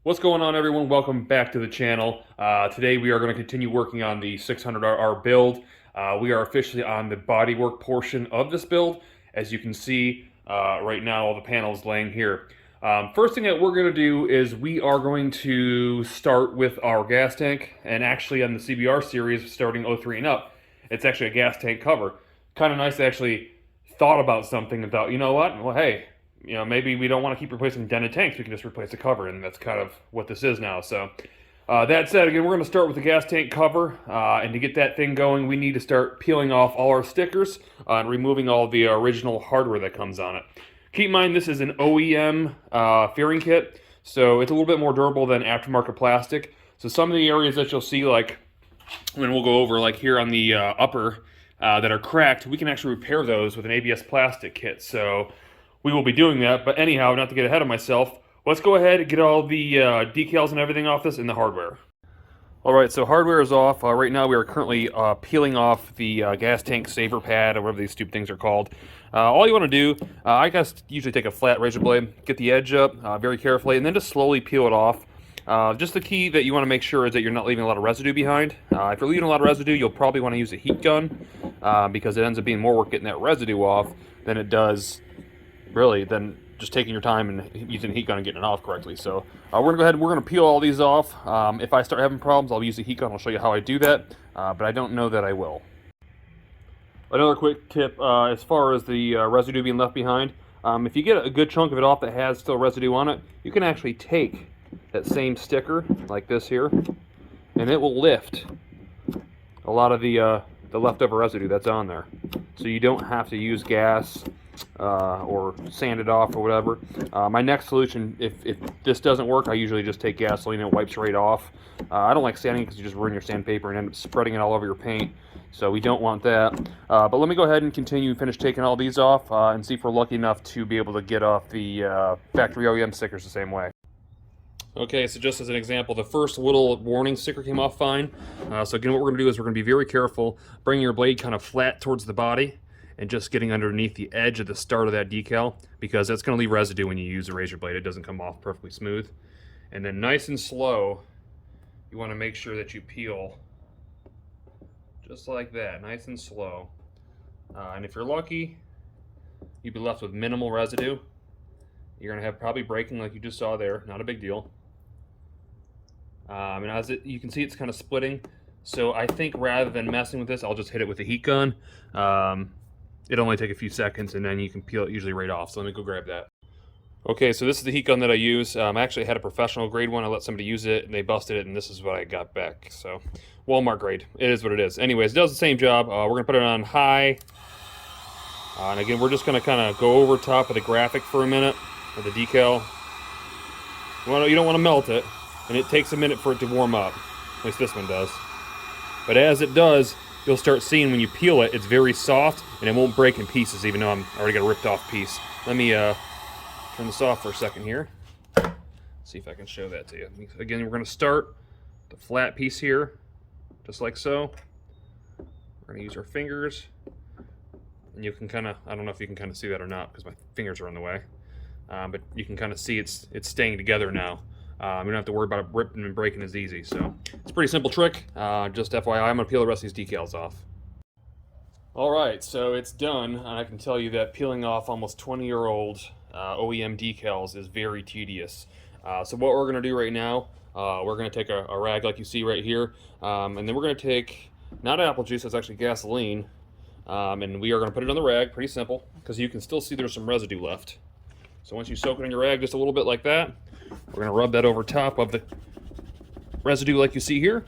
What's going on, everyone? Welcome back to the channel. Today we are going to continue working on the 600RR build. We are officially on the bodywork portion of this build. As you can see, right now all the panels laying here. First thing that we're going to do is we are going to start with our gas tank, and actually on the CBR series starting 03 and up, it's actually a gas tank cover. Kind of nice to actually thought about something and thought, you know what? Well, hey, maybe we don't want to keep replacing dented tanks. We can just replace the cover, and that's kind of what this is now. So, that said, again, we're going to start with the gas tank cover, and to get that thing going, we need to start peeling off all our stickers and removing all the original hardware that comes on it. Keep in mind, this is an OEM fairing kit, so it's a little bit more durable than aftermarket plastic. So some of the areas that you'll see, like, when we'll go over, like here on the upper that are cracked, we can actually repair those with an ABS plastic kit. So we will be doing that, but anyhow, not to get ahead of myself, let's go ahead and get all the decals and everything off this and the hardware. Alright, so hardware is off. Right now we are currently peeling off the gas tank saver pad, or whatever these stupid things are called. All you want to do, I guess usually take a flat razor blade, get the edge up very carefully, and then just slowly peel it off. Just the key that you want to make sure is that you're not leaving a lot of residue behind. If you're leaving a lot of residue, you'll probably want to use a heat gun, because it ends up being more work getting that residue off than it does really than just taking your time and using a heat gun and getting it off correctly. So we're gonna go ahead and we're gonna peel all these off. If I start having problems, I'll use a heat gun. I'll show you how I do that, but I don't know that I will. Another quick tip as far as the residue being left behind, if you get a good chunk of it off that has still residue on it, you can actually take that same sticker like this here, and it will lift a lot of the leftover residue that's on there. So you don't have to use gas or sand it off or whatever. My next solution, if this doesn't work, I usually just take gasoline and it wipes right off. I don't like sanding because you just ruin your sandpaper and end up spreading it all over your paint. So we don't want that. But let me go ahead and finish taking all these off and see if we're lucky enough to be able to get off the factory OEM stickers the same way. Okay, so just as an example, the first little warning sticker came off fine. So again, what we're going to do is we're going to be very careful, bringing your blade kind of flat towards the body and just getting underneath the edge of the start of that decal, because that's going to leave residue when you use a razor blade. It doesn't come off perfectly smooth. And then nice and slow, you want to make sure that you peel just like that, nice and slow. And if you're lucky, you'll be left with minimal residue. You're going to have probably breaking like you just saw there, not a big deal. And as you can see, it's kind of splitting. So I think rather than messing with this, I'll just hit it with a heat gun. It'll only take a few seconds, and then you can peel it usually right off. So let me go grab that. Okay, so this is the heat gun that I use. I actually had a professional grade one. I let somebody use it, and they busted it, and this is what I got back. So Walmart grade. It is what it is. Anyways, it does the same job. We're going to put it on high. And again, we're just going to kind of go over top of the graphic for a minute, or the decal. You don't want to melt it, and it takes a minute for it to warm up. At least this one does. But as it does, you'll start seeing when you peel it, it's very soft, and it won't break in pieces, even though I'm already got a ripped off piece. Let me turn this off for a second here. See if I can show that to you. Again, we're going to start the flat piece here, just like so. We're going to use our fingers, and you can kind of, I don't know if you can kind of see that or not, because my fingers are in the way. But you can kind of see it's staying together now. You don't have to worry about it ripping and breaking as easy. So it's a pretty simple trick. Just FYI, I'm going to peel the rest of these decals off. Alright, so it's done, and I can tell you that peeling off almost 20-year-old OEM decals is very tedious. So what we're going to do right now, we're going to take a rag like you see right here, and then we're going to take, not apple juice, it's actually gasoline, and we are going to put it on the rag, pretty simple, because you can still see there's some residue left. So once you soak it in your rag just a little bit like that, we're going to rub that over top of the residue like you see here.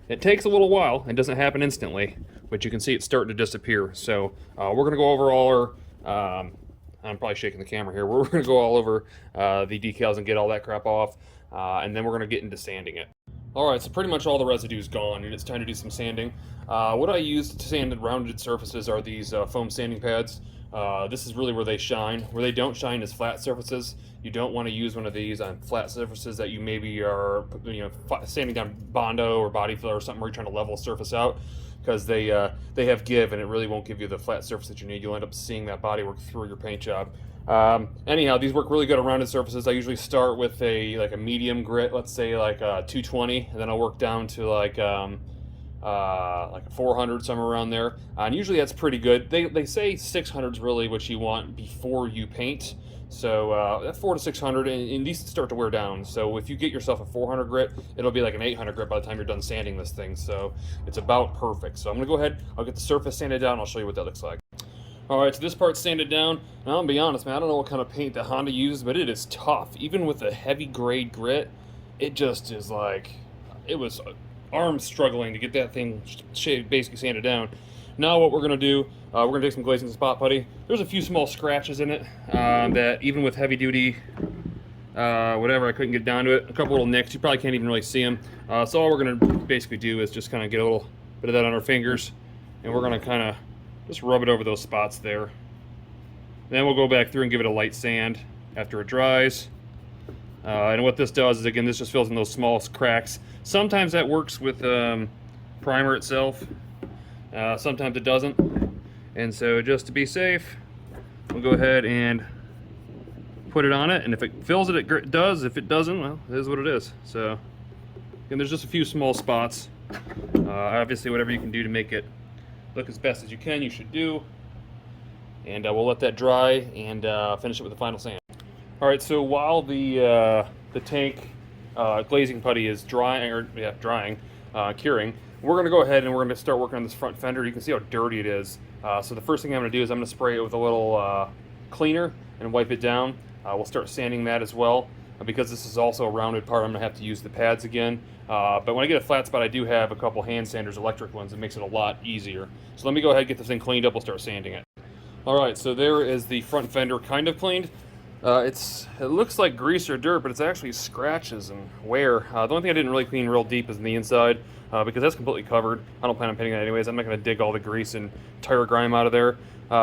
It takes a little while. It doesn't happen instantly, but you can see it's starting to disappear. So we're going to go over all our, I'm probably shaking the camera here, we're going to go all over the decals and get all that crap off, and then we're going to get into sanding it. Alright, so pretty much all the residue is gone, and it's time to do some sanding. What I use to sand rounded surfaces are these foam sanding pads. This is really where they shine. Where they don't shine is flat surfaces. You don't want to use one of these on flat surfaces that you maybe are, sanding down Bondo or body fill or something where you're trying to level a surface out. because they have give, and it really won't give you the flat surface that you need. You'll end up seeing that bodywork through your paint job. Anyhow, these work really good on rounded surfaces. I usually start with a medium grit, let's say like 220, and then I'll work down to like a 400, somewhere around there. And usually that's pretty good. They say 600 is really what you want before you paint. So that's 400 to 600, and these start to wear down. So if you get yourself a 400 grit, it'll be like an 800 grit by the time you're done sanding this thing. So it's about perfect. So I'm gonna go ahead, I'll get the surface sanded down, and I'll show you what that looks like. All right, so this part's sanded down. And I'll be honest, man, I don't know what kind of paint that Honda uses, but it is tough. Even with a heavy grade grit, it just is like, it was arms struggling to get that thing basically sanded down. Now what we're gonna do, we're gonna take some glazing and spot putty. There's a few small scratches in it that even with heavy duty, whatever, I couldn't get down to it. A couple little nicks, you probably can't even really see them. So all we're gonna basically do is just kind of get a little bit of that on our fingers, and we're gonna kind of just rub it over those spots there. Then we'll go back through and give it a light sand after it dries. And what this does is, again, this just fills in those small cracks. Sometimes that works with primer itself. Sometimes it doesn't. And so just to be safe, we'll go ahead and put it on it. And if it fills it, it does. If it doesn't, well, it is what it is. So, again, there's just a few small spots. Obviously, whatever you can do to make it look as best as you can, you should do. And we'll let that dry and finish it with the final sand. All right, so while the tank glazing putty is drying, curing, we're gonna go ahead and we're gonna start working on this front fender. You can see how dirty it is. So the first thing I'm gonna do is I'm gonna spray it with a little cleaner and wipe it down. We'll start sanding that as well. Because this is also a rounded part, I'm gonna have to use the pads again. But when I get a flat spot, I do have a couple hand sanders, electric ones, that makes it a lot easier. So let me go ahead and get this thing cleaned up, we'll start sanding it. All right, so there is the front fender kind of cleaned. It looks like grease or dirt, but it's actually scratches and wear. The only thing I didn't really clean real deep is in the inside, because that's completely covered. I don't plan on painting that anyways. I'm not gonna dig all the grease and tire grime out of there,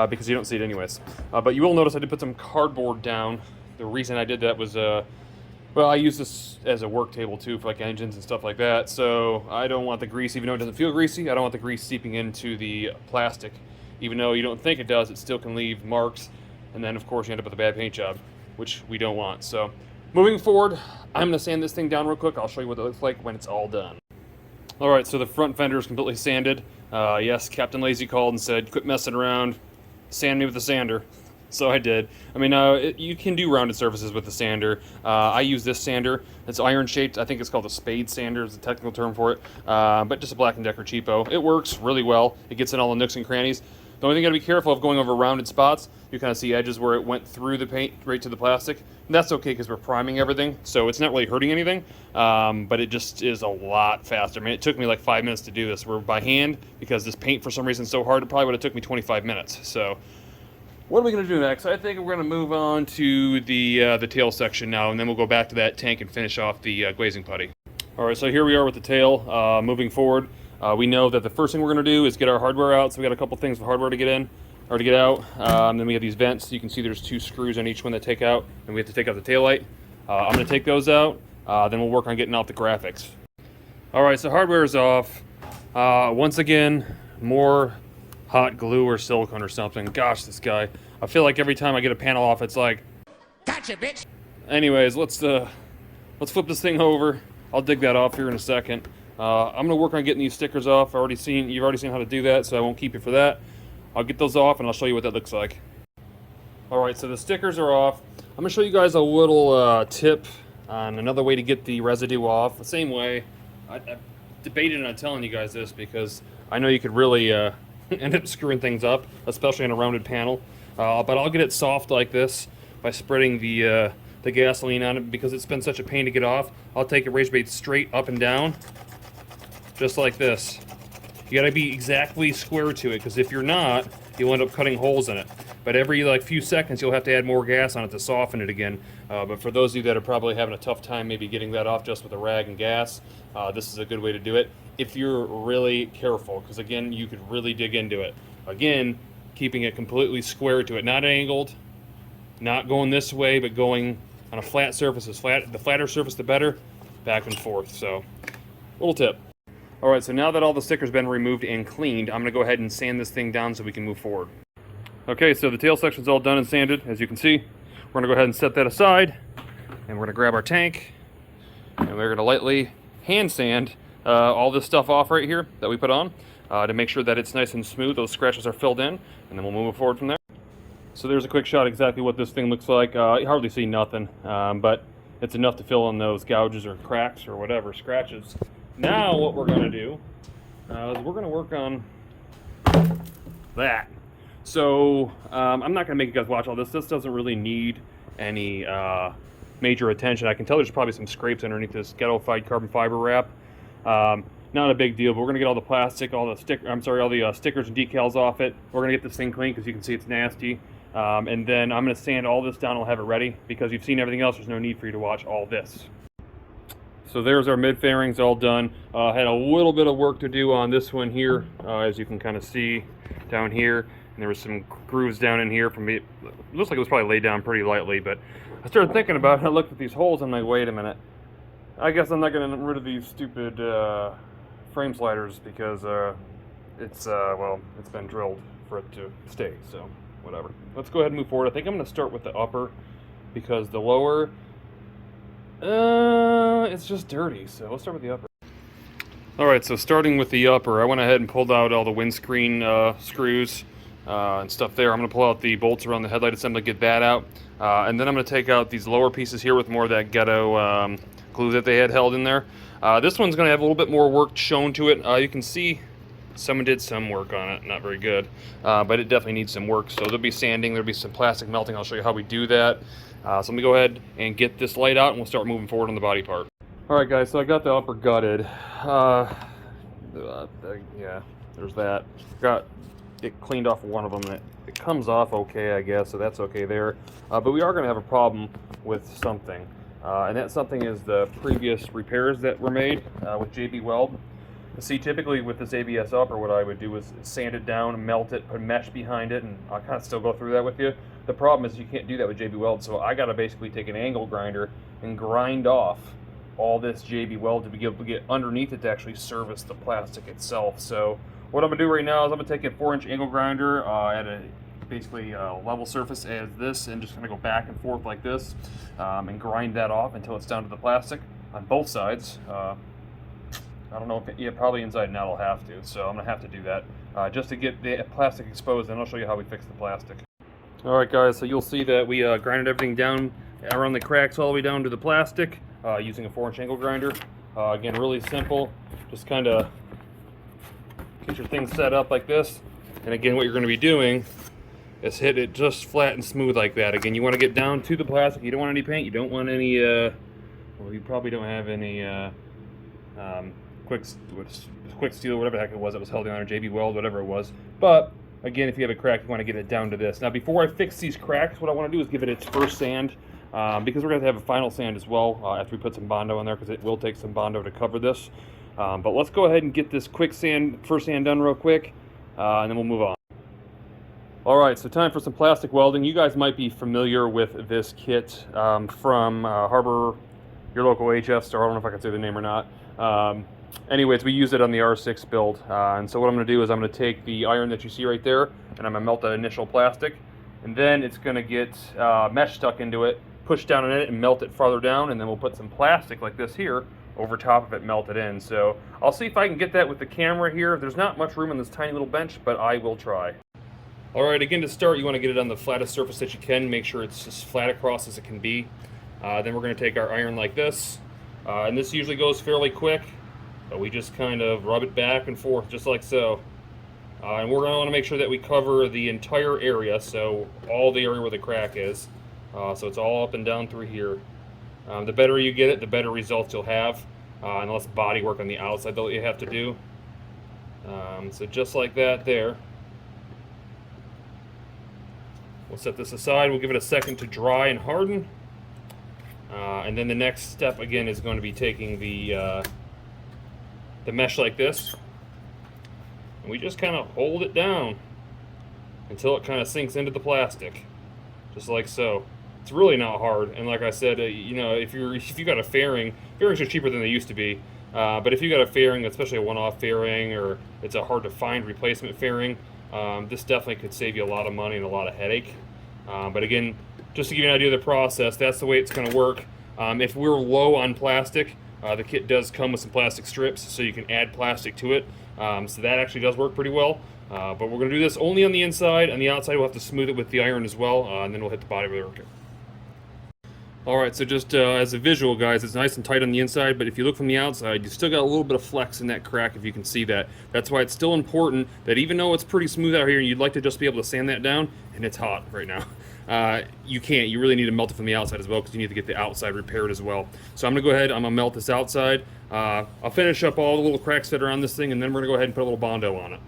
because you don't see it anyways. But you will notice I did put some cardboard down. The reason I did that was, well, I use this as a work table too for like engines and stuff like that. So I don't want the grease, even though it doesn't feel greasy, I don't want the grease seeping into the plastic. Even though you don't think it does, it still can leave marks. And then of course you end up with a bad paint job, which we don't want. So moving forward, I'm gonna sand this thing down real quick. I'll show you what it looks like when it's all done. All right, so the front fender is completely sanded. Yes, Captain Lazy called and said, quit messing around, sand me with the sander. So I did. I mean, you can do rounded surfaces with the sander. I use this sander. It's iron shaped. I think it's called a spade sander is the technical term for it. But just a Black & Decker cheapo. It works really well. It gets in all the nooks and crannies. The only thing you gotta be careful of going over rounded spots, you kind of see edges where it went through the paint right to the plastic. And that's okay because we're priming everything, so it's not really hurting anything. But it just is a lot faster. I mean, it took me like 5 minutes to do this. We're by hand because this paint for some reason is so hard. It probably would have took me 25 minutes. So. What are we going to do next? I think we're going to move on to the tail section now, and then we'll go back to that tank and finish off the glazing putty. All right, so here we are with the tail. Moving forward, we know that the first thing we're going to do is get our hardware out. So we got a couple things of hardware to get in or to get out. Then we have these vents. You can see there's 2 screws on each one that take out, and we have to take out the tail light. I'm going to take those out. Then we'll work on getting out the graphics. All right, so hardware is off. Once again, more hot glue or silicone or something. Gosh, this guy. I feel like every time I get a panel off, it's like, gotcha, bitch. Anyways, let's flip this thing over. I'll dig that off here in a second. I'm gonna work on getting these stickers off. You've already seen how to do that, so I won't keep you for that. I'll get those off and I'll show you what that looks like. All right, so the stickers are off. I'm gonna show you guys a little tip on another way to get the residue off. The same way, I debated on telling you guys this because I know you could really end up screwing things up, especially on a rounded panel. But I'll get it soft like this by spreading the gasoline on it because it's been such a pain to get off. I'll take a razor blade straight up and down, just like this. You gotta be exactly square to it because if you're not, you'll end up cutting holes in it. But every like few seconds, you'll have to add more gas on it to soften it again. But for those of you that are probably having a tough time maybe getting that off just with a rag and gas, this is a good way to do it if you're really careful, because again, you could really dig into it. Again, keeping it completely square to it, not angled, not going this way, but going on a flat surface. The flatter surface, the better, back and forth. So, little tip. All right, so now that all the sticker's been removed and cleaned, I'm gonna go ahead and sand this thing down so we can move forward. Okay, so the tail section's all done and sanded, as you can see. We're gonna go ahead and set that aside, and we're gonna grab our tank, and we're gonna lightly hand sand all this stuff off right here that we put on to make sure that it's nice and smooth, those scratches are filled in, and then we'll move forward from there. So there's a quick shot exactly what this thing looks like. You hardly see nothing, but it's enough to fill in those gouges or cracks or whatever, scratches. Now what we're gonna do is we're gonna work on that. So I'm not gonna make you guys watch all this. This doesn't really need any major attention. I can tell there's probably some scrapes underneath this ghetto-fied carbon fiber wrap. Not a big deal, but we're gonna get all the plastic, all the stickers and decals off it. We're gonna get this thing clean because you can see it's nasty. And then I'm gonna sand all this down. I'll have it ready because you've seen everything else. There's no need for you to watch all this. So there's our mid fairings all done. Had a little bit of work to do on this one here, as you can kind of see down here. And there was some grooves down in here from me. It looks like it was probably laid down pretty lightly, but I started thinking about it. I looked at these holes and I'm like, wait a minute. I guess I'm not going to get rid of these stupid frame sliders because it's been drilled for it to stay, so whatever. Let's go ahead and move forward. I think I'm going to start with the upper because the lower, it's just dirty, so let's start with the upper. Alright, so starting with the upper, I went ahead and pulled out all the windscreen screws and stuff there. I'm going to pull out the bolts around the headlight assembly, get that out. And then I'm going to take out these lower pieces here with more of that ghetto glue that they had held in there. This one's going to have a little bit more work shown to it. You can see someone did some work on it, not very good, but it definitely needs some work. So there'll be sanding, there'll be some plastic melting. I'll show you how we do that. So let me go ahead and get this light out and we'll start moving forward on the body part. Alright guys, so I got the upper gutted. Yeah, there's that. Got it cleaned off one of them and it comes off okay, I guess, so that's okay there. But we are going to have a problem with something. And that something is the previous repairs that were made with JB Weld. See, typically with this ABS upper, what I would do is sand it down, melt it, put mesh behind it, and I'll kind of still go through that with you. The problem is you can't do that with JB Weld, so I got to basically take an angle grinder and grind off all this JB Weld to be able to get underneath it to actually service the plastic itself. So what I'm going to do right now is I'm going to take a 4-inch angle grinder at a basically level surface as this and just going to go back and forth like this and grind that off until it's down to the plastic on both sides. I don't know if yeah, probably inside and out I'll have to, so I'm going to have to do that just to get the plastic exposed, and I'll show you how we fix the plastic. Alright guys, so you'll see that we grinded everything down around the cracks all the way down to the plastic using a 4-inch angle grinder. Again, really simple, just kind of get your thing set up like this, and again what you're going to be doing is hit it just flat and smooth like that. Again, you want to get down to the plastic, you don't want any paint, you don't want any, well you probably don't have any quick steel, whatever the heck it was that was held on, or JB Weld, whatever it was. But again, if you have a crack, you want to get it down to this. Now, before I fix these cracks, what I want to do is give it its first sand, because we're going to have a final sand as well after we put some Bondo in there, because it will take some Bondo to cover this. But let's go ahead and get this first sand done real quick, and then we'll move on. Alright, so time for some plastic welding. You guys might be familiar with this kit from Harbor, your local HF store. I don't know if I can say the name or not. Anyways, we use it on the R6 build, and so what I'm going to do is I'm going to take the iron that you see right there, and I'm going to melt the initial plastic, and then it's going to get mesh stuck into it, push down on it, and melt it farther down, and then we'll put some plastic like this here over top of it, melted in. So I'll see if I can get that with the camera here. There's not much room on this tiny little bench, but I will try. Alright, again to start, you want to get it on the flattest surface that you can, make sure it's as flat across as it can be. Then we're going to take our iron like this, and this usually goes fairly quick. But we just kind of rub it back and forth just like so. And we're going to want to make sure that we cover the entire area, so all the area where the crack is. So it's all up and down through here. The better you get it, the better results you'll have. And less body work on the outside that you have to do. So just like that there. We'll set this aside. We'll give it a second to dry and harden. And then the next step again is going to be taking the mesh like this, and we just kind of hold it down until it kind of sinks into the plastic, just like so. It's really not hard, and like I said, you know, if you got a fairing, fairings are cheaper than they used to be, But if you got a fairing, especially a one-off fairing, or it's a hard-to-find replacement fairing, this definitely could save you a lot of money and a lot of headache. But again, just to give you an idea of the process, that's the way it's going to work. If we're low on plastic, the kit does come with some plastic strips, so you can add plastic to it. So that actually does work pretty well. But we're going to do this only on the inside. On the outside, we'll have to smooth it with the iron as well, and then we'll hit the body work. Alright, so just as a visual, guys, it's nice and tight on the inside, but if you look from the outside, you still got a little bit of flex in that crack, if you can see that. That's why it's still important that even though it's pretty smooth out here and you'd like to just be able to sand that down, and it's hot right now, you can't. You really need to melt it from the outside as well, because you need to get the outside repaired as well. So I'm going to go ahead, I'm going to melt this outside. I'll finish up all the little cracks that are on this thing, and then we're going to go ahead and put a little Bondo on it.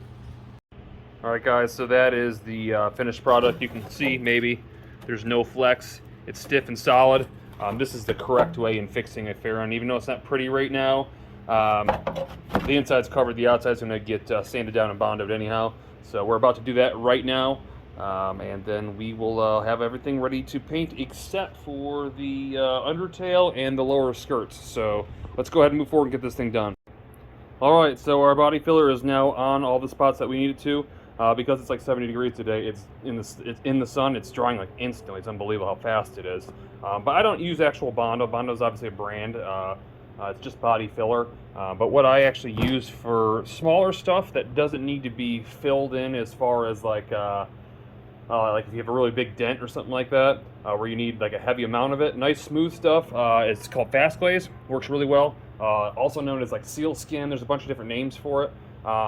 Alright guys, so that is the finished product. You can see, maybe, there's no flex. It's stiff and solid. This is the correct way in fixing a fairing, even though it's not pretty right now. The inside's covered, the outside's going to get sanded down and bonded anyhow. So we're about to do that right now, and then we will have everything ready to paint except for the undertail and the lower skirts. So let's go ahead and move forward and get this thing done. Alright, so our body filler is now on all the spots that we need it to. Because it's like 70 degrees today, it's in the sun, it's drying like instantly. It's unbelievable how fast it is. But I don't use actual Bondo. Bondo is obviously a brand. It's just body filler. But what I actually use for smaller stuff that doesn't need to be filled in, as far as like if you have a really big dent or something like that, where you need like a heavy amount of it, nice smooth stuff. It's called Fast Glaze. Works really well. Also known as like seal skin. There's a bunch of different names for it.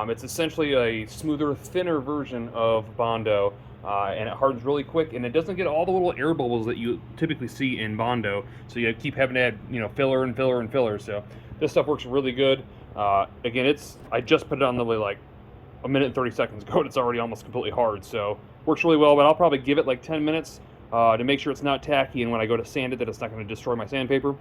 It's essentially a smoother, thinner version of Bondo, and it hardens really quick, and it doesn't get all the little air bubbles that you typically see in Bondo, so you keep having to add, filler and filler and filler. So this stuff works really good. Again, I just put it on literally like a minute and 30 seconds ago, and it's already almost completely hard, so works really well. But I'll probably give it like 10 minutes to make sure it's not tacky, and when I go to sand it, that it's not going to destroy my sandpaper.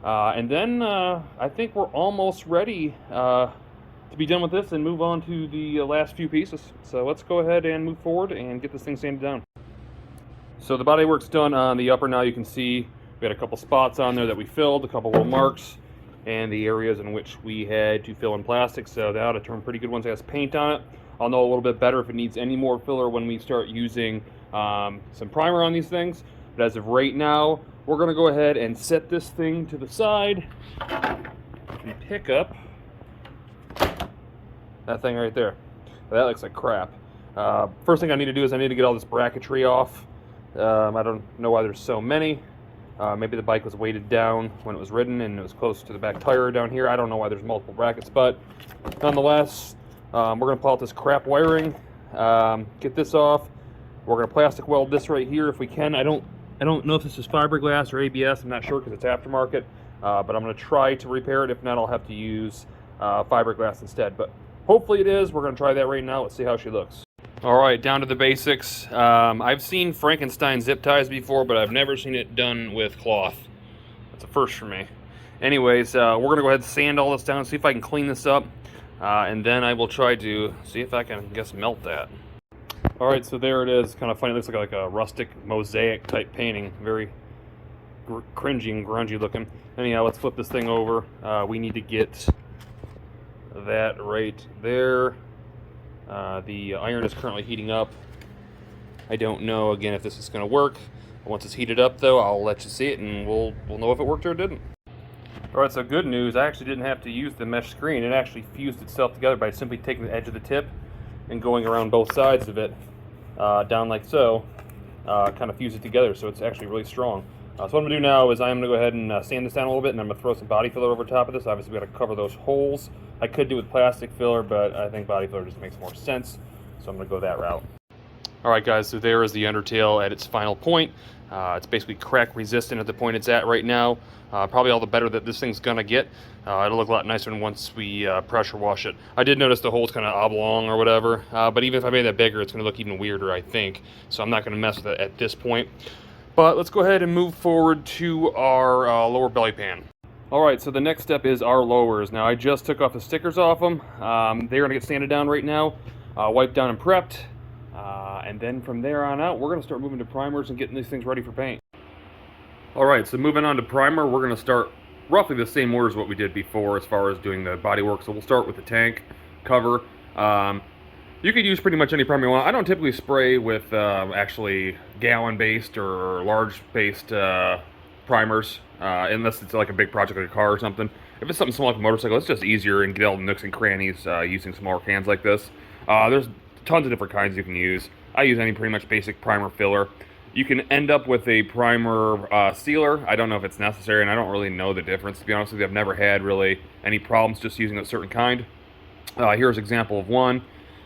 And then I think we're almost ready to be done with this and move on to the last few pieces. So let's go ahead and move forward and get this thing sanded down. So the bodywork's done on the upper now. You can see we had a couple spots on there that we filled, a couple little marks, and the areas in which we had to fill in plastic. So that ought to turn pretty good once it has paint on it. I'll know a little bit better if it needs any more filler when we start using some primer on these things. But as of right now, we're going to go ahead and set this thing to the side and pick up that thing right there. That looks like crap. First thing I need to do is I need to get all this bracketry off. I don't know why there's so many. Maybe the bike was weighted down when it was ridden and it was close to the back tire down here. I don't know why there's multiple brackets, but nonetheless, we're going to pull out this crap wiring, get this off. We're going to plastic weld this right here if we can. I don't know if this is fiberglass or ABS. I'm not sure because it's aftermarket, but I'm going to try to repair it. If not, I'll have to use fiberglass instead. But hopefully it is. We're going to try that right now. Let's see how she looks. Alright, down to the basics. I've seen Frankenstein zip ties before, but I've never seen it done with cloth. That's a first for me. Anyways, we're going to go ahead and sand all this down, see if I can clean this up, and then I will try to see if I can, I guess, melt that. Alright, so there it is. Kind of funny. It looks like a rustic mosaic type painting. Very cringy and grungy looking. Anyhow, let's flip this thing over. We need to get that right there. The iron is currently heating up. I don't know, again, if this is going to work. Once it's heated up, though, I'll let you see it, and we'll know if it worked or it didn't. Alright, so good news. I actually didn't have to use the mesh screen. It actually fused itself together by simply taking the edge of the tip and going around both sides of it, down like so, kind of fuse it together, so it's actually really strong. So what I'm going to do now is I'm going to go ahead and sand this down a little bit, and I'm going to throw some body filler over top of this. Obviously, we've got to cover those holes. I could do it with plastic filler, but I think body filler just makes more sense, so I'm going to go that route. Alright guys, so there is the undertail at its final point. It's basically crack resistant at the point it's at right now. Probably all the better that this thing's going to get. It'll look a lot nicer once we pressure wash it. I did notice the hole's kind of oblong or whatever, but even if I made that bigger, it's going to look even weirder, I think. So I'm not going to mess with it at this point. But let's go ahead and move forward to our lower belly pan. Alright, so the next step is our lowers. Now, I just took off the stickers off them. They're going to get sanded down right now, wiped down and prepped. And then from there on out, we're going to start moving to primers and getting these things ready for paint. Alright, so moving on to primer, we're going to start roughly the same order as what we did before as far as doing the bodywork. So we'll start with the tank cover. You could use pretty much any primer you want. I don't typically spray with actually gallon-based or large-based primers, unless it's like a big project like a car or something. If it's something small like a motorcycle, it's just easier and get all the nooks and crannies using smaller cans like this. There's tons of different kinds you can use. I use any pretty much basic primer filler. You can end up with a primer sealer. I don't know if it's necessary, and I don't really know the difference. To be honest with you, I've never had really any problems just using a certain kind. Here's an example of one.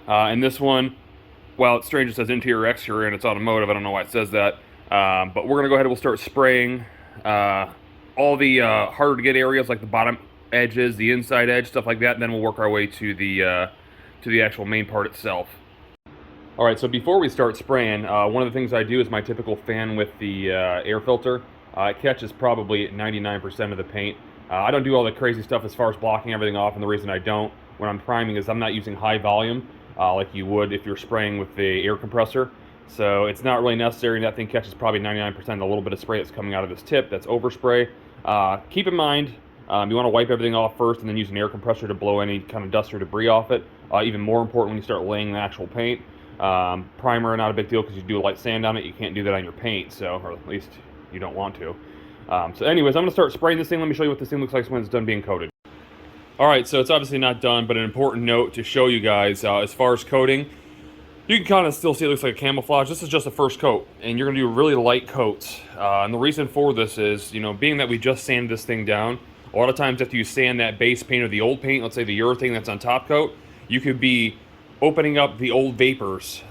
And this one, well, it's strange, it says interior, exterior, and it's automotive. I don't know why it says that. But we're going to go ahead and we'll start spraying all the harder to get areas, like the bottom edges, the inside edge, stuff like that. And then we'll work our way to the actual main part itself. All right, so before we start spraying, one of the things I do is my typical fan with the air filter. It catches probably 99% of the paint. I don't do all the crazy stuff as far as blocking everything off, and the reason I don't when I'm priming is I'm not using high volume like you would if you're spraying with the air compressor. So it's not really necessary, and that thing catches probably 99% of the little bit of spray that's coming out of this tip. That's overspray. Keep in mind, you want to wipe everything off first and then use an air compressor to blow any kind of dust or debris off it. Even more important when you start laying the actual paint. Primer, not a big deal because you do a light sand on it. You can't do that on your paint, so, or at least you don't want to. So anyways, I'm going to start spraying this thing. Let me show you what this thing looks like when it's done being coated. Alright, so it's obviously not done, but an important note to show you guys, as far as coating, you can kind of still see it looks like a camouflage. This is just a first coat, and you're going to do really light coats. And the reason for this is, you know, being that we just sanded this thing down, a lot of times after you sand that base paint or the old paint, let's say the urethane that's on top coat, you could be opening up the old vapors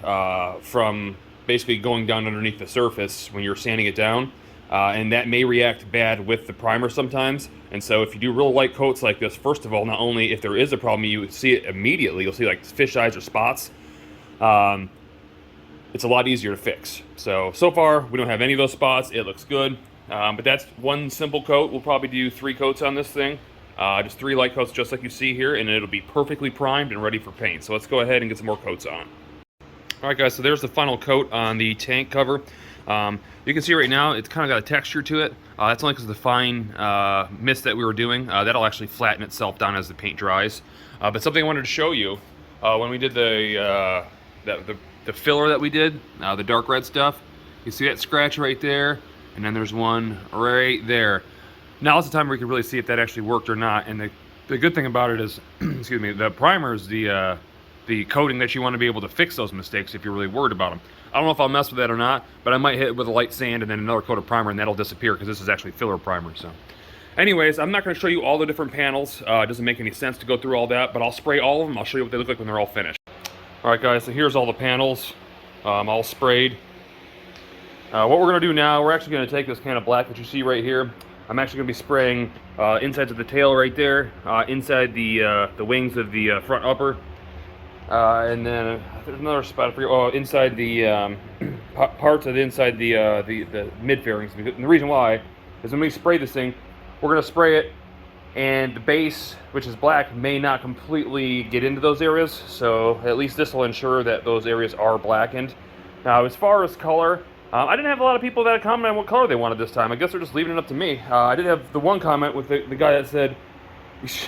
from basically going down underneath the surface when you're sanding it down. And that may react bad with the primer sometimes. And so if you do real light coats like this, first of all, not only if there is a problem, you see it immediately. You'll see like fish eyes or spots. It's a lot easier to fix. So far, we don't have any of those spots. It looks good. But that's one simple coat. We'll probably do 3 coats on this thing. Just 3 light coats just like you see here, and it'll be perfectly primed and ready for paint. So let's go ahead and get some more coats on. Alright guys, so there's the final coat on the tank cover. You can see right now it's kind of got a texture to it. That's only because of the fine mist that we were doing. That'll actually flatten itself down as the paint dries. But something I wanted to show you, when we did the filler that we did, the dark red stuff, you see that scratch right there, and then there's one right there. Now's the time where you can really see if that actually worked or not. And the good thing about it is, excuse me, the primer is the coating that you want to be able to fix those mistakes if you're really worried about them. I don't know if I'll mess with that or not, but I might hit it with a light sand and then another coat of primer, and that'll disappear because this is actually filler primer. So anyways, I'm not going to show you all the different panels. It doesn't make any sense to go through all that, but I'll spray all of them. I'll show you what they look like when they're all finished. Alright guys, so here's all the panels all sprayed. What we're going to do now, we're actually going to take this can of black that you see right here. I'm actually going to be spraying insides of the tail right there, inside the wings of the front upper, and then there's another spot for you. Oh, inside the parts of the inside the mid fairings. And the reason why is when we spray this thing, we're going to spray it, and the base, which is black, may not completely get into those areas. So at least this will ensure that those areas are blackened. Now, as far as color, I didn't have a lot of people that commented on what color they wanted this time. I guess they're just leaving it up to me. I did have the one comment with the guy that said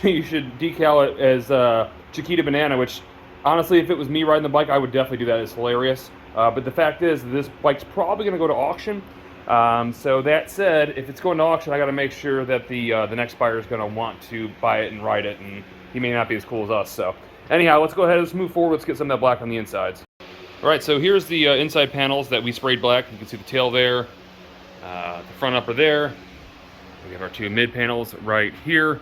you should decal it as Chiquita Banana, which honestly, if it was me riding the bike, I would definitely do that. It's hilarious. But the fact is, this bike's probably going to go to auction. So that said, if it's going to auction, I got to make sure that the next buyer is going to want to buy it and ride it, and he may not be as cool as us. So anyhow, let's go ahead. Let's move forward. Let's get some of that black on the insides. All right, so here's the inside panels that we sprayed black. You can see the tail there, the front upper there. We have our 2 mid panels right here.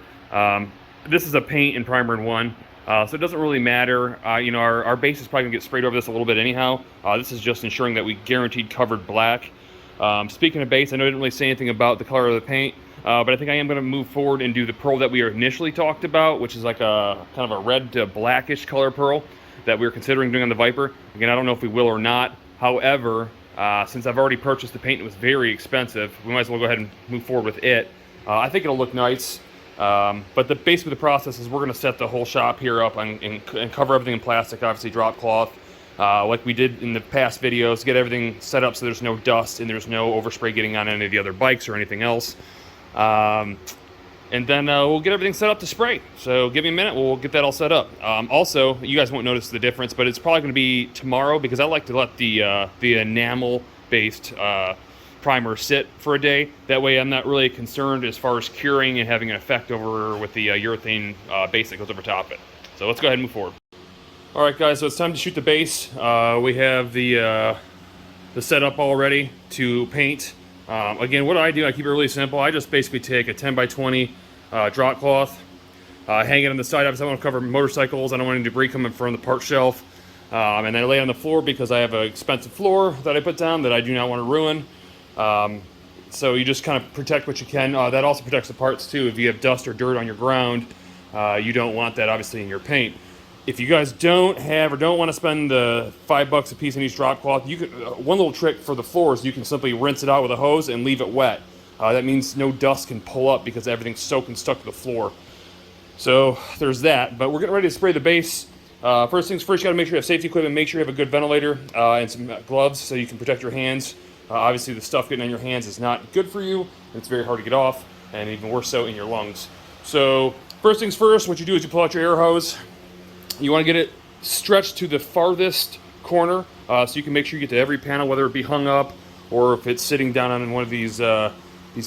This is a paint and primer in one, so it doesn't really matter. You know, our base is probably gonna get sprayed over this a little bit anyhow. This is just ensuring that we guaranteed covered black. Speaking of base, I know I didn't really say anything about the color of the paint, but I think I am gonna move forward and do the pearl that we initially talked about, which is like a kind of a red to blackish color pearl that we were considering doing on the Viper. Again, I don't know if we will or not. However, since I've already purchased the paint, it was very expensive. We might as well go ahead and move forward with it. I think it'll look nice. But basically the process is we're going to set the whole shop here up and cover everything in plastic, obviously drop cloth, like we did in the past videos, get everything set up so there's no dust and there's no overspray getting on any of the other bikes or anything else. and then we'll get everything set up to spray. So give me a minute, we'll get that all set up. Also, you guys won't notice the difference, but it's probably going to be tomorrow because I like to let the enamel-based primer sit for a day. That way I'm not really concerned as far as curing and having an effect over with the urethane base that goes over top of it. So let's go ahead and move forward. All right, guys, so it's time to shoot the base. We have the setup all ready to paint. Again, what I do, I keep it really simple. I just basically take a 10 by 20 drop cloth, hang it on the side. Obviously, I want to cover motorcycles. I don't want any debris coming from the part shelf. And then I lay it on the floor because I have an expensive floor that I put down that I do not want to ruin. So you just kind of protect what you can. That also protects the parts too. If you have dust or dirt on your ground, you don't want that obviously in your paint. If you guys don't have or don't want to spend the $5 a piece on each drop cloth, you could, one little trick for the floors, you can simply rinse it out with a hose and leave it wet. That means no dust can pull up because everything's soaked and stuck to the floor. So there's that, but we're getting ready to spray the base. First things first, you gotta make sure you have safety equipment, make sure you have a good ventilator and some gloves so you can protect your hands. Obviously the stuff getting on your hands is not good for you, and it's very hard to get off, and even worse so in your lungs. So first things first, what you do is you pull out your air hose. You want to get it stretched to the farthest corner so you can make sure you get to every panel, whether it be hung up or if it's sitting down on one of these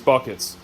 buckets.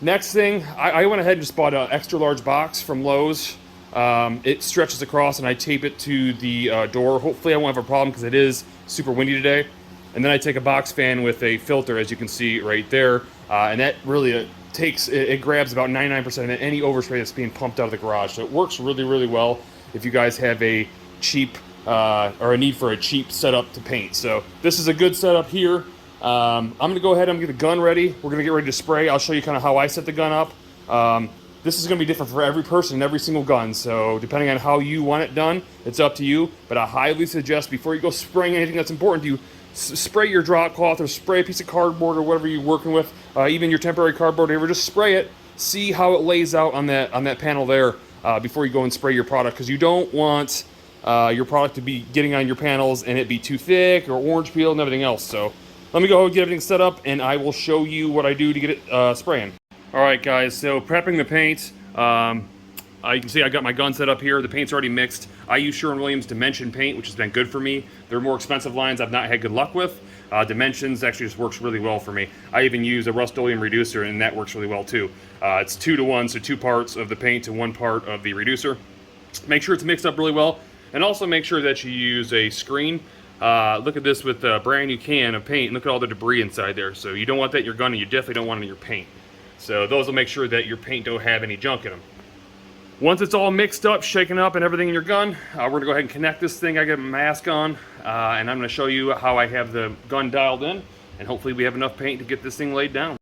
Next thing, I went ahead and just bought an extra large box from Lowe's. It stretches across and I tape it to the door. Hopefully I won't have a problem because it is super windy today. And then I take a box fan with a filter, as you can see right there, and that really it grabs about 99% of any overspray that's being pumped out of the garage. So it works really, really well if you guys have a cheap or a need for a cheap setup to paint. So this is a good setup here. I'm gonna go ahead and get the gun ready. We're gonna get ready to spray. I'll show you kind of how I set the gun up. This is gonna be different for every person and every single gun. So depending on how you want it done, it's up to you. But I highly suggest before you go spraying anything that's important to you, spray your drop cloth or spray a piece of cardboard or whatever you're working with, even your temporary cardboard, or just spray it. See how it lays out on that panel there. Before you go and spray your product, because you don't want your product to be getting on your panels and it be too thick or orange peel and everything else. So let me go ahead and get everything set up and I will show you what I do to get it spraying. Alright guys, so prepping the paint. You can see I got my gun set up here. The paint's already mixed. I use Sherwin-Williams Dimension paint, which has been good for me. They're more expensive lines I've not had good luck with. Dimensions actually just works really well for me. I even use a Rust-Oleum reducer and that works really well too. It's 2 to 1, so 2 parts of the paint to 1 part of the reducer. Make sure it's mixed up really well, and also make sure that you use a screen. Look at this with a brand new can of paint, and look at all the debris inside there. So you don't want that in your gun, and you definitely don't want it in your paint. So those will make sure that your paint don't have any junk in them. Once it's all mixed up, shaken up, and everything in your gun, we're gonna go ahead and connect this thing. I got a mask on, and I'm gonna show you how I have the gun dialed in, and hopefully we have enough paint to get this thing laid down.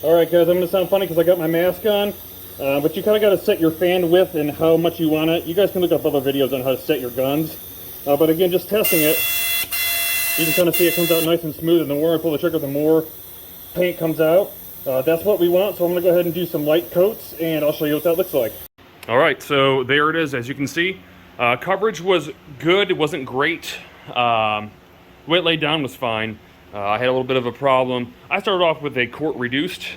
All right, guys, I'm gonna sound funny because I got my mask on, but you kind of got to set your fan width and how much you want it. You guys can look up other videos on how to set your guns, but again, just testing it, you can kind of see it comes out nice and smooth, and the more I pull the trigger, the more paint comes out. That's what we want, so I'm gonna go ahead and do some light coats, and I'll show you what that looks like. All right, so there it is, as you can see. Coverage was good, it wasn't great. The way it laid down was fine. I had a little bit of a problem. I started off with a quart reduced,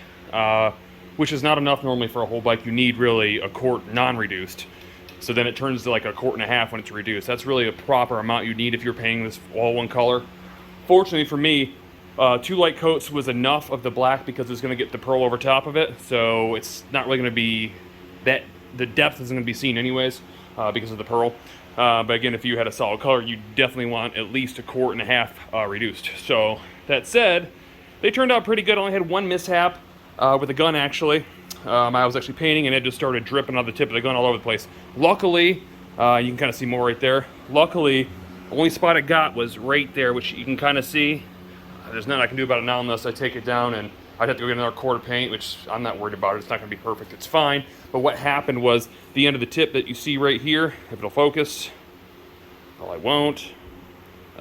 which is not enough normally for a whole bike. You need really a quart non-reduced. So then it turns to like a quart and a half when it's reduced. That's really a proper amount you need if you're painting this all one color. Fortunately for me, 2 light coats was enough of the black because it's going to get the pearl over top of it. So it's not really going to be that, the depth isn't going to be seen anyways because of the pearl. But again, if you had a solid color, you definitely want at least a quart and a half reduced. So that said, they turned out pretty good. I only had 1 mishap with the gun actually. I was actually painting and it just started dripping out the tip of the gun all over the place. Luckily, you can kind of see more right there. Luckily, the only spot it got was right there, which you can kind of see. There's nothing I can do about it now unless I take it down, and I'd have to go get another quart of paint, which I'm not worried about. It's not going to be perfect. It's fine. But what happened was the end of the tip that you see right here, if it'll focus, well, I won't.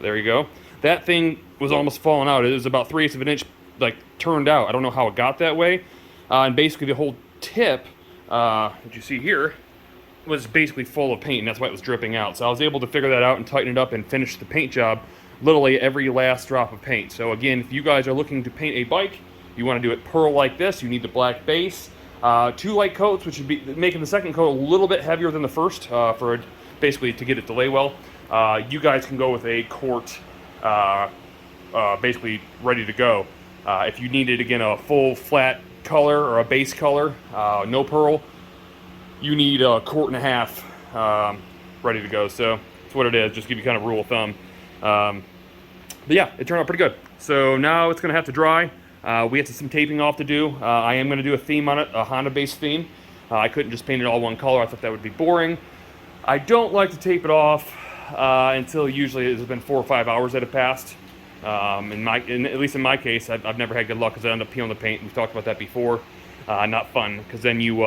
There you go. That thing was almost falling out. It was about 3/8 of an inch, like, turned out. I don't know how it got that way. And basically the whole tip, that you see here, was basically full of paint, and that's why it was dripping out. So I was able to figure that out and tighten it up and finish the paint job, literally every last drop of paint. So again, if you guys are looking to paint a bike, you want to do it pearl like this, you need the black base. 2 light coats, which would be making the second coat a little bit heavier than the first for basically to get it to lay well. You guys can go with a quart basically ready to go. If you needed, again, a full flat color or a base color, no pearl, you need a quart and a half ready to go. So that's what it is, just give you kind of rule of thumb. But yeah, it turned out pretty good. So now it's going to have to dry. We have some taping off to do. I am going to do a theme on it, a Honda-based theme. I couldn't just paint it all one color. I thought that would be boring. I don't like to tape it off until usually it's been 4 or 5 hours that have passed. At least in my case, I've never had good luck because I end up peeling the paint. We've talked about that before. Not fun, because then you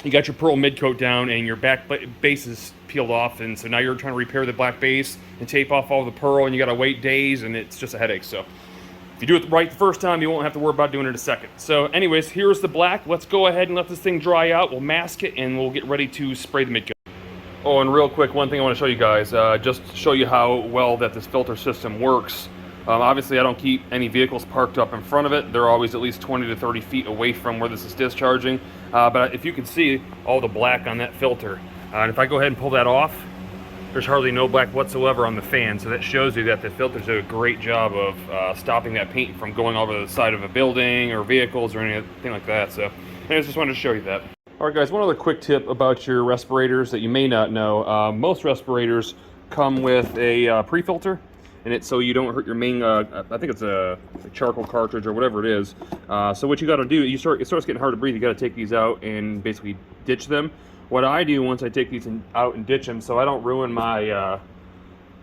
got your pearl mid coat down and your back base is peeled off, and so now you're trying to repair the black base and tape off all the pearl, and you got to wait days, and it's just a headache. So if you do it right the first time, you won't have to worry about doing it a second. So anyways, here's the black. Let's go ahead and let this thing dry out. We'll mask it, and we'll get ready to spray the mid coat. Oh, and real quick, one thing I want to show you guys, just to show you how well that this filter system works. Obviously, I don't keep any vehicles parked up in front of it. They're always at least 20 to 30 feet away from where this is discharging. But if you can see all the black on that filter, and if I go ahead and pull that off, there's hardly no black whatsoever on the fan. So that shows you that the filters do a great job of stopping that paint from going over the side of a building or vehicles or anything like that. So I just wanted to show you that. All right, guys, one other quick tip about your respirators that you may not know. Most respirators come with a pre-filter in it, so you don't hurt your main, I think it's a charcoal cartridge or whatever it is. So what you got to do, it starts getting hard to breathe, you got to take these out and basically ditch them. What I do once I take these out and ditch them, so I don't ruin my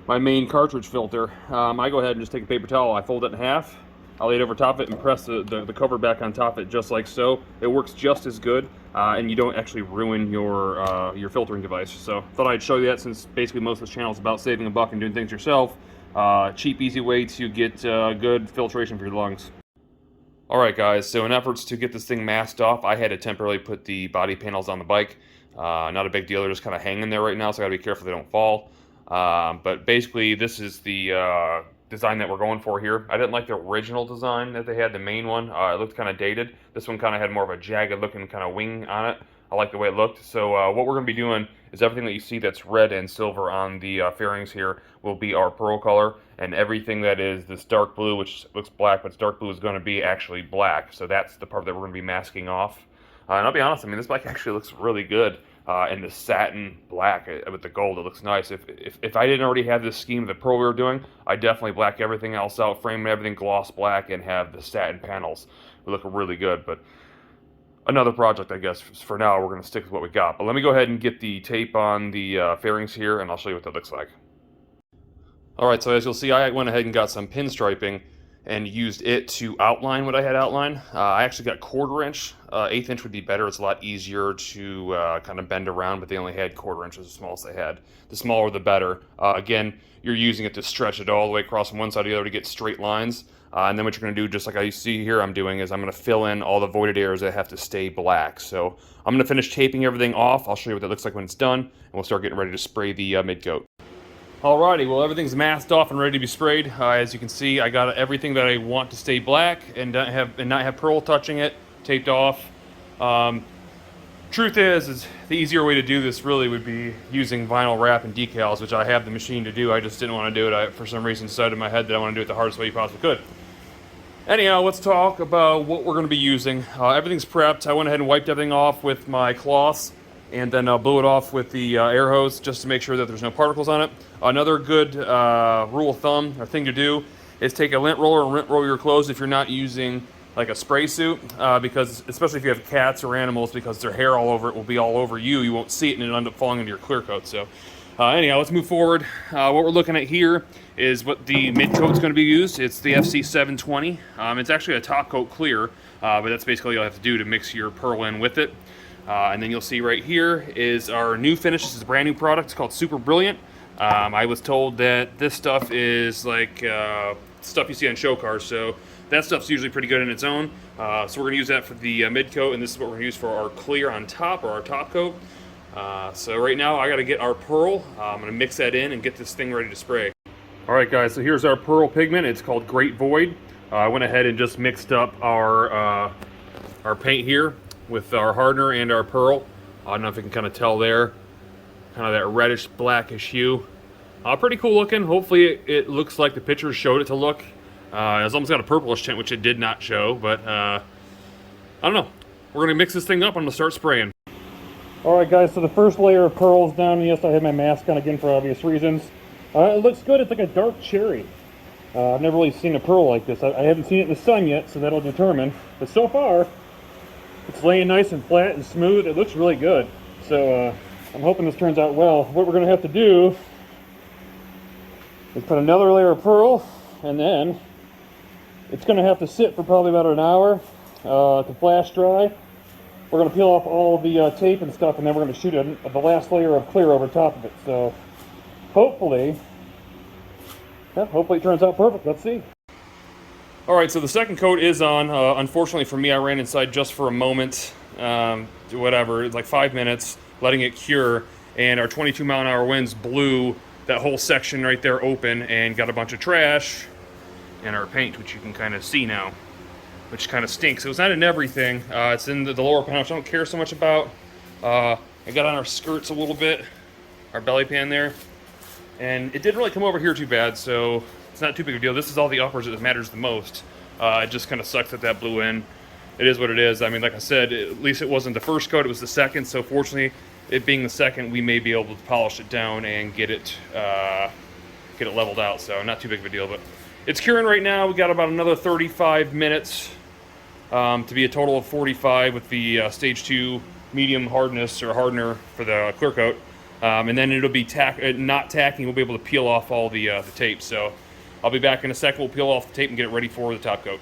my main cartridge filter, I go ahead and just take a paper towel, I fold it in half, I lay it over top of it and press the cover back on top of it just like so. It works just as good, and you don't actually ruin your filtering device. So thought I'd show you that, since basically most of this channel is about saving a buck and doing things yourself. Cheap, easy way to get good filtration for your lungs. Alright guys, so in efforts to get this thing masked off, I had to temporarily put the body panels on the bike. Not a big deal, they're just kind of hanging there right now, so I gotta be careful they don't fall. But basically, this is the design that we're going for here. I didn't like the original design that they had, the main one. It looked kind of dated. This one kind of had more of a jagged looking kind of wing on it. I like the way it looked. So what we're going to be doing is everything that you see that's red and silver on the fairings here will be our pearl color, and everything that is this dark blue, which looks black but it's dark blue, is going to be actually black. So that's the part that we're going to be masking off. And I'll be honest, I mean, this bike actually looks really good. And the satin black with the gold, it looks nice. If I didn't already have this scheme of the pearl we were doing, I'd definitely black everything else out, frame everything gloss black, and have the satin panels. It would look really good, but another project, I guess. For now, we're going to stick with what we got. But let me go ahead and get the tape on the fairings here, and I'll show you what that looks like. Alright, so as you'll see, I went ahead and got some pinstriping and used it to outline what I had outlined. I actually got 1/4 inch. 1/8 inch would be better. It's a lot easier to kind of bend around, but they only had 1/4 inch as the smallest they had. The smaller the better. Again, you're using it to stretch it all the way across from one side to the other to get straight lines. And then what you're going to do, just like I see here I'm doing, is I'm going to fill in all the voided areas that have to stay black. So I'm going to finish taping everything off. I'll show you what that looks like when it's done, and we'll start getting ready to spray the mid-coat. Alrighty, well, everything's masked off and ready to be sprayed. As you can see, I got everything that I want to stay black and not have pearl touching it taped off. Truth is the easier way to do this really would be using vinyl wrap and decals, which I have the machine to do. I just didn't want to do it. I, for some reason, decided in my head that I want to do it the hardest way you possibly could. Anyhow, let's talk about what we're going to be using. Everything's prepped. I went ahead and wiped everything off with my cloths, and then blew it off with the air hose just to make sure that there's no particles on it. Another good rule of thumb or thing to do is take a lint roller and lint roll your clothes if you're not using like a spray suit, because especially if you have cats or animals, because their hair all over it will be all over you. You won't see it and it'll end up falling into your clear coat. So anyhow, let's move forward. What we're looking at here is what the mid coat's going to be used. It's the FC720. It's actually a top coat clear, but that's basically all you have to do to mix your pearl in with it. And then you'll see right here is our new finish. This is a brand new product. It's called Super Brilliant. I was told that this stuff is like stuff you see on show cars, so that stuff's usually pretty good in its own. So we're going to use that for the mid coat, and this is what we're going to use for our clear on top, or our top coat. So right now I got to get our pearl. I'm going to mix that in and get this thing ready to spray. Alright guys, so here's our pearl pigment. It's called Great Void. I went ahead and just mixed up our paint here. with our hardener and our pearl. I don't know if you can kind of tell there, kind of that reddish blackish hue. Pretty cool looking. Hopefully it looks like the pictures showed it to look. It's almost got a purplish tint, which it did not show, but I don't know. We're gonna mix this thing up. I'm gonna start spraying. All right, guys, so the first layer of pearl's down. Yes, I have my mask on again for obvious reasons. It looks good. It's like a dark cherry. I've never really seen a pearl like this. I haven't seen it in the sun yet, so that'll determine. But so far, it's laying nice and flat and smooth. It looks really good. So I'm hoping this turns out well. What we're going to have to do is put another layer of pearl, and then it's going to have to sit for probably about an hour to flash dry. We're going to peel off all the tape and stuff, and then we're going to shoot the last layer of clear over top of it. So hopefully it turns out perfect. Let's see. All right, so the second coat is on. Unfortunately for me, I ran inside just for a moment, whatever, it's like 5 minutes, letting it cure, and our 22-mile-an-hour winds blew that whole section right there open and got a bunch of trash and our paint, which you can kind of see now, which kind of stinks. It was not in everything. It's in the lower panel, which I don't care so much about. It got on our skirts a little bit, our belly pan there, and it didn't really come over here too bad, so it's not too big a deal. This is all the uppers that matters the most. It just kind of sucks that blew in. It is what it is. I mean, like I said, at least it wasn't the first coat, it was the second, so fortunately, it being the second, we may be able to polish it down and get it leveled out, so not too big of a deal, but it's curing right now. We got about another 35 minutes to be a total of 45 with the stage 2 medium hardness or hardener for the clear coat. And then it'll be not tacking. We'll be able to peel off all the tape. So I'll be back in a second. We'll peel off the tape and get it ready for the top coat.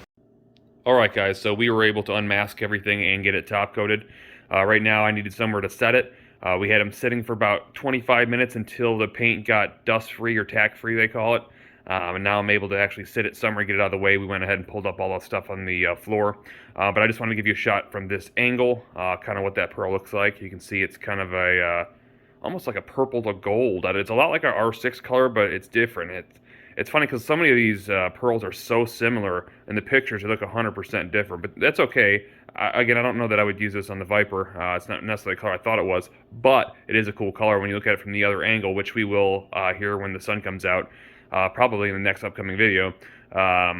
All right, guys. So we were able to unmask everything and get it top coated. Right now, I needed somewhere to set it. We had them sitting for about 25 minutes until the paint got dust-free or tack-free, they call it. And now I'm able to actually sit it somewhere, get it out of the way. We went ahead and pulled up all that stuff on the floor. But I just wanted to give you a shot from this angle, kind of what that pearl looks like. You can see it's kind of a almost like a purple to gold. It's a lot like our R6 color, but it's different. It's funny because so many of these pearls are so similar. In the pictures, they look 100% different, but that's okay. Again, I don't know that I would use this on the Viper. It's not necessarily the color I thought it was, but it is a cool color when you look at it from the other angle, which we will here when the sun comes out. Probably in the next upcoming video,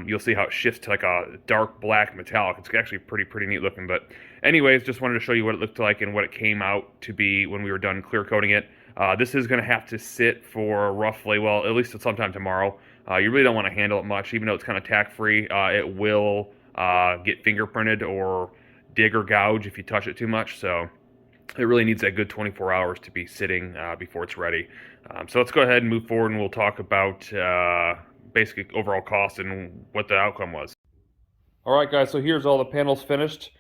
you'll see how it shifts to like a dark black metallic. It's actually pretty neat looking. But anyways, just wanted to show you what it looked like and what it came out to be when we were done clear coating it. This is going to have to sit for roughly, well, at least sometime tomorrow. You really don't want to handle it much, even though it's kind of tack-free. It will get fingerprinted or dig or gouge if you touch it too much. So it really needs a good 24 hours to be sitting before it's ready. So let's go ahead and move forward, and we'll talk about basically overall cost and what the outcome was. All right, guys, so here's all the panels finished.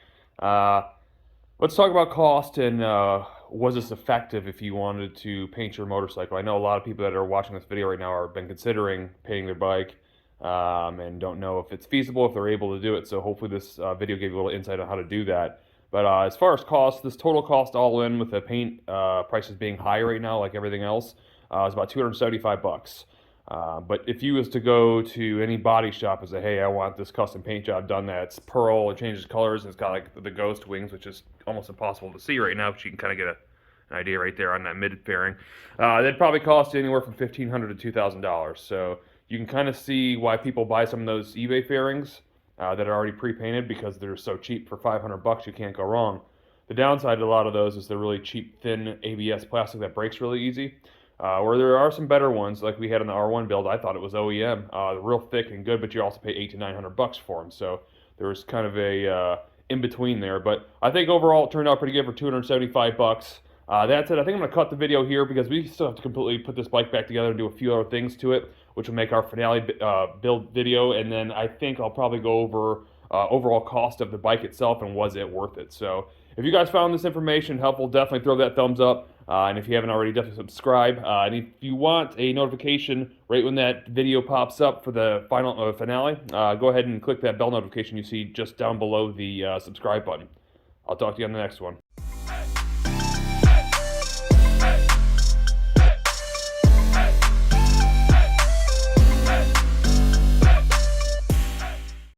Let's talk about cost and was this effective if you wanted to paint your motorcycle. I know a lot of people that are watching this video right now have been considering painting their bike and don't know if it's feasible, if they're able to do it. So hopefully this video gave you a little insight on how to do that. But as far as cost, this total cost all in with the paint prices being high right now, like everything else, is about $275. But if you was to go to any body shop and say, hey, I want this custom paint job done that's pearl, it changes colors, and it's got like the ghost wings, which is almost impossible to see right now, but you can kind of get an idea right there on that mid fairing. That'd probably cost you anywhere from $1,500 to $2,000. So you can kind of see why people buy some of those eBay fairings that are already pre-painted, because they're so cheap. For $500, you can't go wrong. The downside to a lot of those is they're really cheap, thin ABS plastic that breaks really easy. Where there are some better ones, like we had on the R1 build, I thought it was OEM, real thick and good, but you also pay $800 to $900 for them. So there was kind of a in between there. But I think overall it turned out pretty good for $275. That said, I think I'm going to cut the video here because we still have to completely put this bike back together and do a few other things to it, which will make our finale build video. And then I think I'll probably go over overall cost of the bike itself and was it worth it. So if you guys found this information helpful, definitely throw that thumbs up. And if you haven't already, definitely subscribe. And if you want a notification right when that video pops up for the final finale, go ahead and click that bell notification you see just down below the subscribe button. I'll talk to you on the next one.